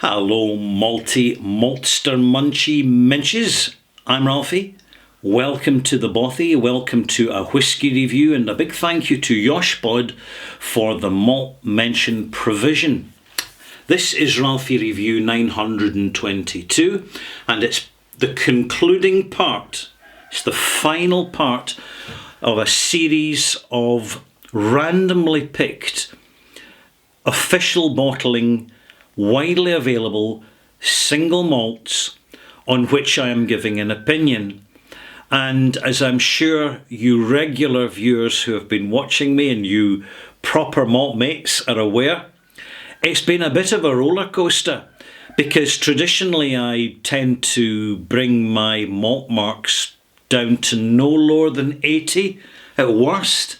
Hello, maltster munchy minches. I'm Ralphie. Welcome to the Bothy. Welcome to a whisky review, and a big thank you to Yoshbod for the malt mention provision. This is Ralphie Review 922, and it's the concluding part. It's the final part of a series of randomly picked, official bottling, widely available single malts on which I am giving an opinion. And as I'm sure you regular viewers who have been watching me and you proper malt mates are aware, it's been a bit of a roller coaster, because traditionally I tend to bring my malt marks down to no lower than 80 at worst.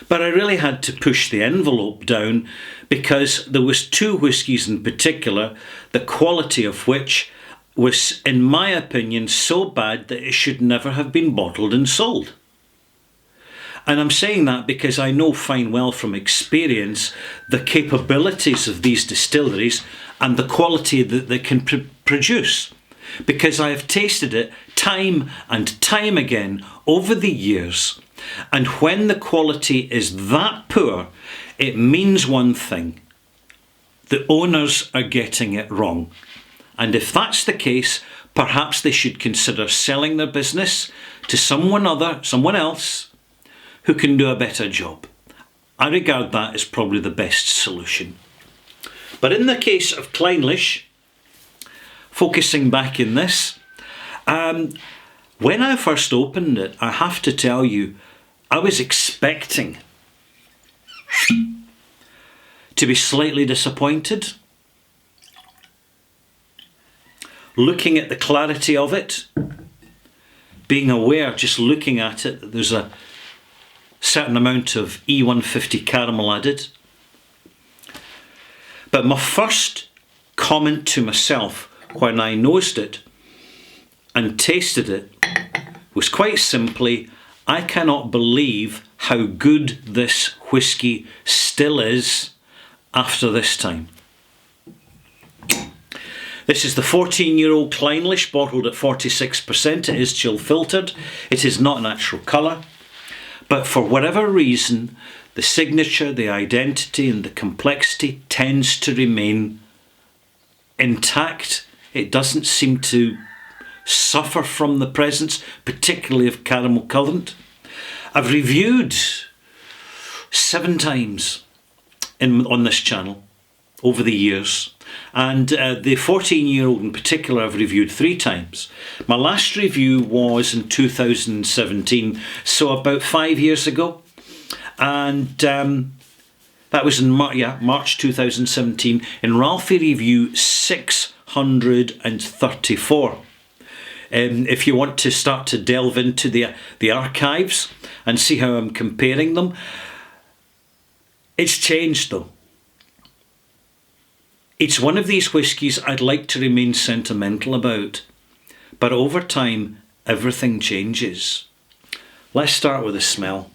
But I really had to push the envelope down because there was two whiskies in particular, the quality of which was, in my opinion, so bad that it should never have been bottled and sold. And I'm saying that because I know fine well from experience the capabilities of these distilleries and the quality that they can produce. Because I have tasted it time and time again over the years. And when the quality is that poor, it means one thing: the owners are getting it wrong. And if that's the case, perhaps they should consider selling their business to someone else who can do a better job. I regard that as probably the best solution. But in the case of Clynelish, focusing back in this, when I first opened it, I have to tell you, I was expecting to be slightly disappointed. Looking at the clarity of it, being aware, just looking at it, that there's a certain amount of E150 caramel added. But my first comment to myself when I nosed it and tasted it was quite simply, I cannot believe how good this whisky still is after this time. This is the 14-year-old Clynelish, bottled at 46%. It is chill filtered. It is not natural colour. But for whatever reason, the signature, the identity and the complexity tends to remain intact. It doesn't seem to suffer from the presence, particularly of caramel colourant. I've reviewed 7 times on this channel over the years, and the 14-year-old in particular I've reviewed 3 times. My last review was in 2017, so about 5 years ago, and that was in March 2017 in Ralphie Review 634. If you want to start to delve into the archives and see how I'm comparing them, it's changed though. It's one of these whiskies I'd like to remain sentimental about, but over time everything changes. Let's start with the smell.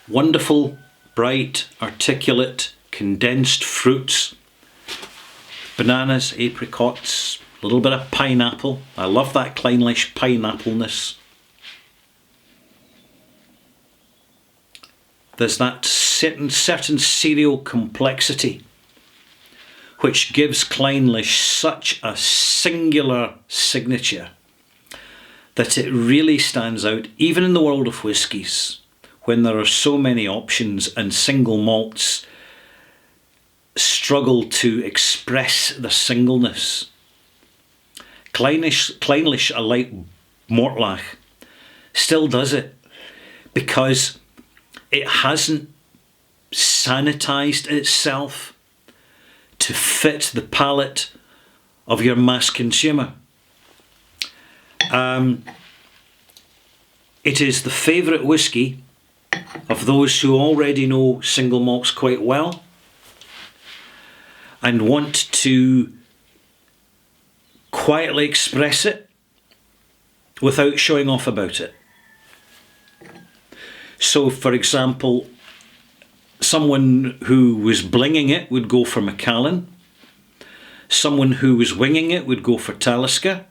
Wonderful, bright, articulate, condensed fruits. Bananas, apricots, a little bit of pineapple. I love that Clynelish pineapple-ness. There's that certain cereal complexity which gives Clynelish such a singular signature that it really stands out, even in the world of whiskies, when there are so many options and single malts struggle to express the singleness. Clynelish, like Mortlach, still does it because it hasn't sanitized itself to fit the palate of your mass consumer. It is the favourite whisky of those who already know single malts quite well and want to quietly express it without showing off about it. So, for example, Someone who was blinging it would go for Macallan. Someone who was winging it would go for Talisker.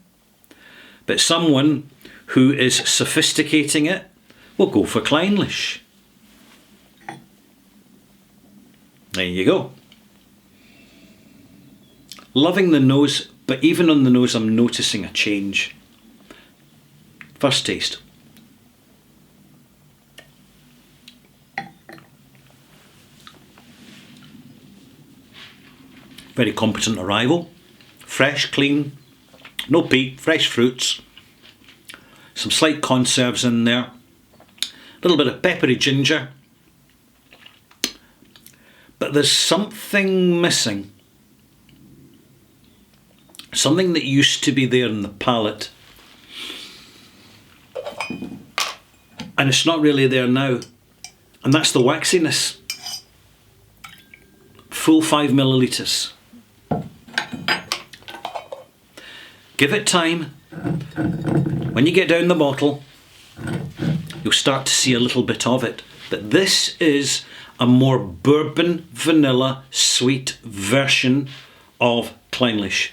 But someone who is sophisticating it will go for Clynelish. There you go. Loving the nose, but even on the nose I'm noticing a change. First taste. Very competent arrival. Fresh, clean, no peat, fresh fruits. Some slight conserves in there. A little bit of peppery ginger. But there's something missing. Something that used to be there in the palate. And it's not really there now. And that's the waxiness. Full 5 millilitres. Give it time. When you get down the bottle, you'll start to see a little bit of it. But this is a more bourbon, vanilla, sweet version of Clynelish.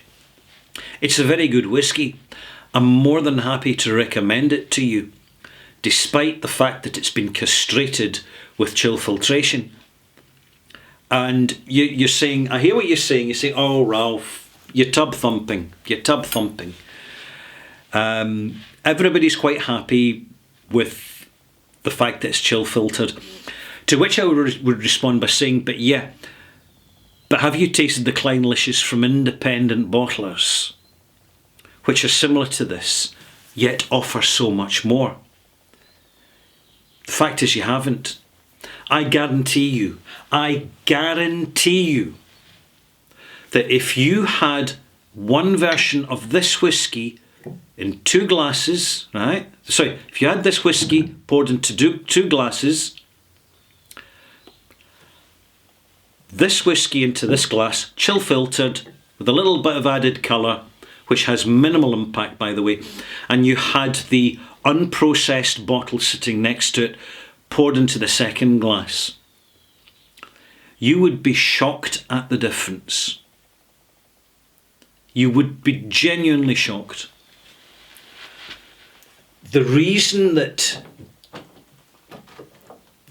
It's a very good whisky. I'm more than happy to recommend it to you, despite the fact that it's been castrated with chill filtration. And you're saying, I hear what you're saying. You're saying, oh, Ralph, you're tub thumping. You're tub thumping. Everybody's quite happy with the fact that it's chill filtered. To which I would respond by saying, but yeah, but have you tasted the Clynelishes from independent bottlers, which are similar to this, yet offer so much more? The fact is you haven't. I guarantee you that if you had one version of this whisky in 2 glasses, right? Sorry, if you had this whisky poured into 2 glasses, this whisky into this glass, chill filtered, with a little bit of added colour, which has minimal impact, by the way, and you had the unprocessed bottle sitting next to it, poured into the second glass, you would be shocked at the difference. You would be genuinely shocked. The reason that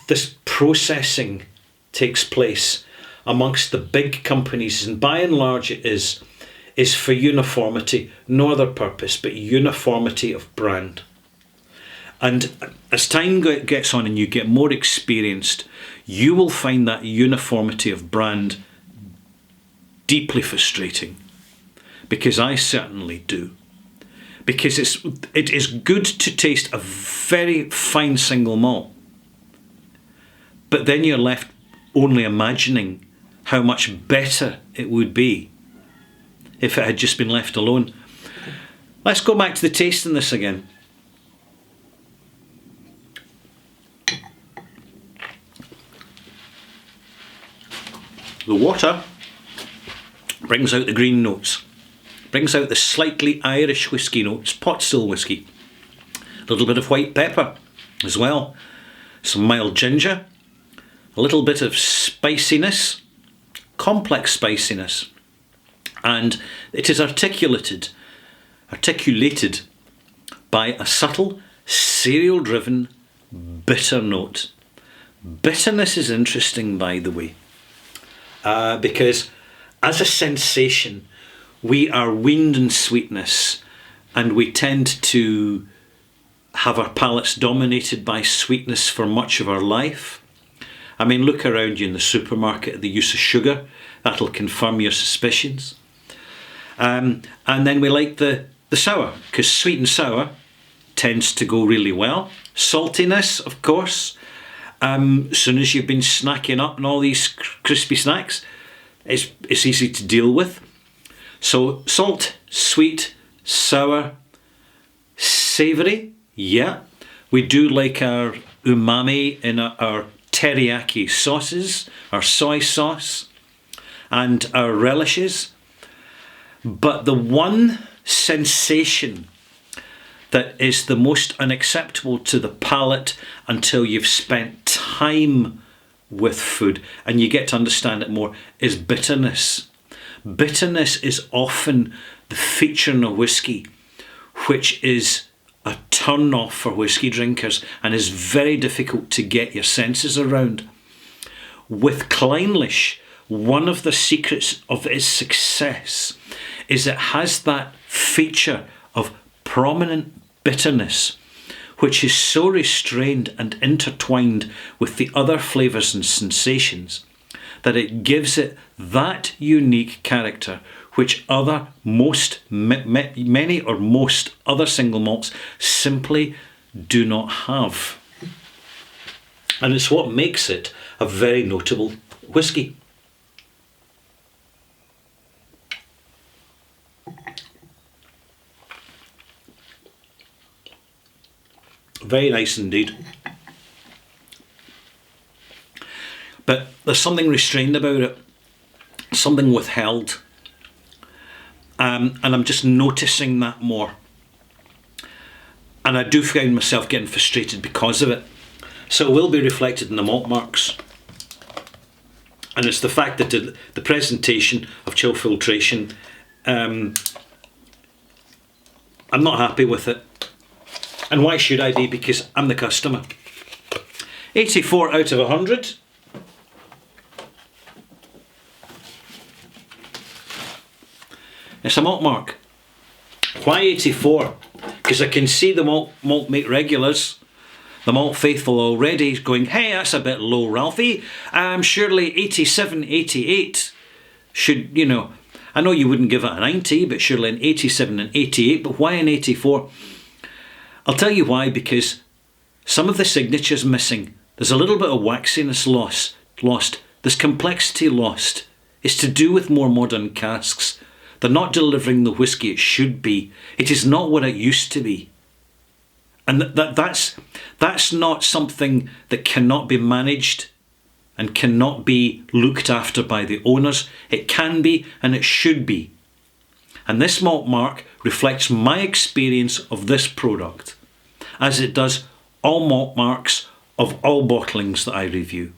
this processing takes place amongst the big companies, and by and large it is for uniformity, no other purpose but uniformity of brand. And as time gets on and you get more experienced, you will find that uniformity of brand deeply frustrating, because I certainly do. Because it is good to taste a very fine single malt, but then you're left only imagining how much better it would be if it had just been left alone. Let's go back to the tasting this again. The water brings out the green notes, brings out the slightly Irish whisky notes, pot still whisky. A little bit of white pepper as well, some mild ginger, a little bit of spiciness, complex spiciness, and it is articulated by a subtle, cereal-driven, bitter note. Bitterness is interesting, by the way, because as a sensation, we are weaned in sweetness, and we tend to have our palates dominated by sweetness for much of our life. I mean, look around you in the supermarket at the use of sugar. That'll confirm your suspicions. And then we like the sour, because sweet and sour tends to go really well. Saltiness, of course. As soon as you've been snacking up on all these crispy snacks, it's easy to deal with. So salt, sweet, sour, savoury, yeah. We do like our umami in our teriyaki sauces, our soy sauce, and our relishes. But the one sensation that is the most unacceptable to the palate until you've spent time with food, and you get to understand it more, is bitterness. Bitterness is often the feature in a whisky, which is a turn off for whisky drinkers and is very difficult to get your senses around. With Clynelish, one of the secrets of its success is it has that feature of prominent bitterness, which is so restrained and intertwined with the other flavours and sensations that it gives it that unique character which many or most other single malts simply do not have. And it's what makes it a very notable whisky. Very nice indeed. But there's something restrained about it, something withheld. And I'm just noticing that more. And I do find myself getting frustrated because of it. So it will be reflected in the malt marks. And it's the fact that the presentation of chill filtration, I'm not happy with it. And why should I be? Because I'm the customer. 84 out of 100. It's a malt mark. Why 84? Because I can see the malt make regulars, the malt faithful already going, hey, that's a bit low, Ralphie. Surely 87, 88 should, I know you wouldn't give it a 90, but surely an 87 and 88, but why an 84? I'll tell you why, because some of the signature's missing. There's a little bit of waxiness lost. There's complexity lost. It's to do with more modern casks. They're not delivering the whisky it should be. It is not what it used to be. And that's not something that cannot be managed and cannot be looked after by the owners. It can be and it should be. And this malt mark reflects my experience of this product, as it does all malt marks of all bottlings that I review.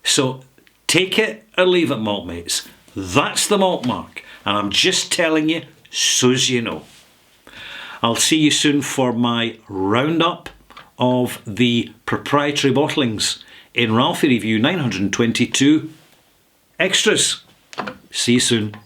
So take it or leave it, malt mates. That's the malt mark. And I'm just telling you, so's you know. I'll see you soon for my roundup of the proprietary bottlings in Ralphie Review 922 Extras. See you soon.